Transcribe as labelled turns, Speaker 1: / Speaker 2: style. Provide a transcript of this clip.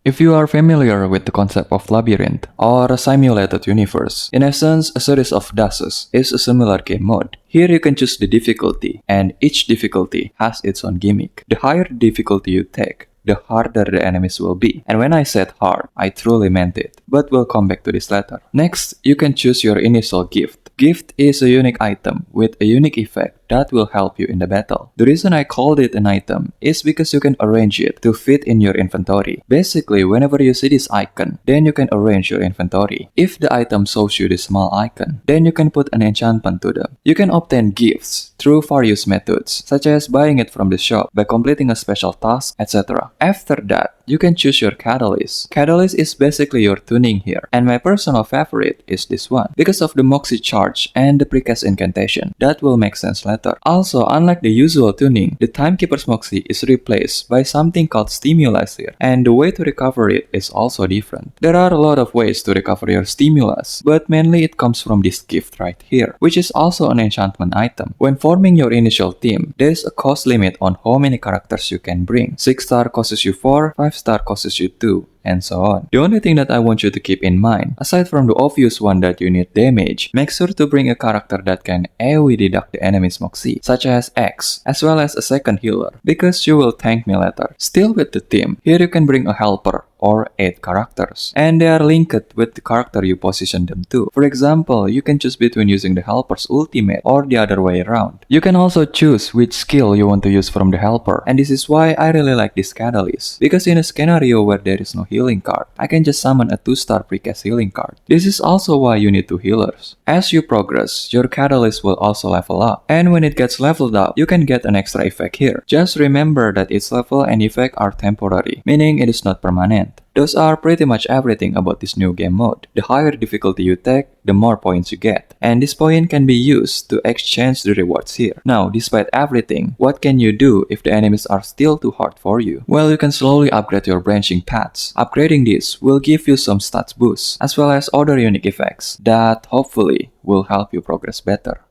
Speaker 1: If you are familiar with the concept of labyrinth or a simulated universe, in essence, a Series of Dusks is a similar game mode. Here you can choose the difficulty, and each difficulty has its own gimmick. The higher the difficulty you take, the harder the enemies will be. And when I said hard, I truly meant it. But we'll come back to this later. Next, you can choose your initial gift. Gift is a unique item with a unique effect that will help you in the battle. The reason I called it an item is because you can arrange it to fit in your inventory. Basically, whenever you see this icon, then you can arrange your inventory. If the item shows you this small icon, then you can put an enchantment to them. You can obtain gifts through various methods, such as buying it from the shop, by completing a special task, etc. After that, you can choose your catalyst. Catalyst is basically your tuning here, and my personal favorite is this one, because of the Moxie charge and the precast incantation. That will make sense later. Also, unlike the usual tuning, the Timekeeper's Moxie is replaced by something called Stimulus here, and the way to recover it is also different. There are a lot of ways to recover your Stimulus, but mainly it comes from this gift right here, which is also an enchantment item. When forming your initial team, there is a cost limit on how many characters you can bring. 6 star costs you 4, 5 star costs you 2, and so on. The only thing that I want you to keep in mind, aside from the obvious one that you need damage, make sure to bring a character that can AoE deduct the enemy's Moxie, such as X, as well as a second healer, because you will tank me later. Still with the team, here you can bring a helper, or 8 characters, and they are linked with the character you position them to. For example, you can choose between using the helper's ultimate or the other way around. You can also choose which skill you want to use from the helper, and this is why I really like this catalyst, because in a scenario where there is no healing card, I can just summon a 2-star precast healing card. This is also why you need 2 healers. As you progress, your catalyst will also level up, and when it gets leveled up, you can get an extra effect here. Just remember that its level and effect are temporary, meaning it is not permanent. Those are pretty much everything about this new game mode. The higher difficulty you take, the more points you get. And this point can be used to exchange the rewards here. Now, despite everything, what can you do if the enemies are still too hard for you? Well, you can slowly upgrade your branching paths. Upgrading this will give you some stats boosts, as well as other unique effects that hopefully will help you progress better.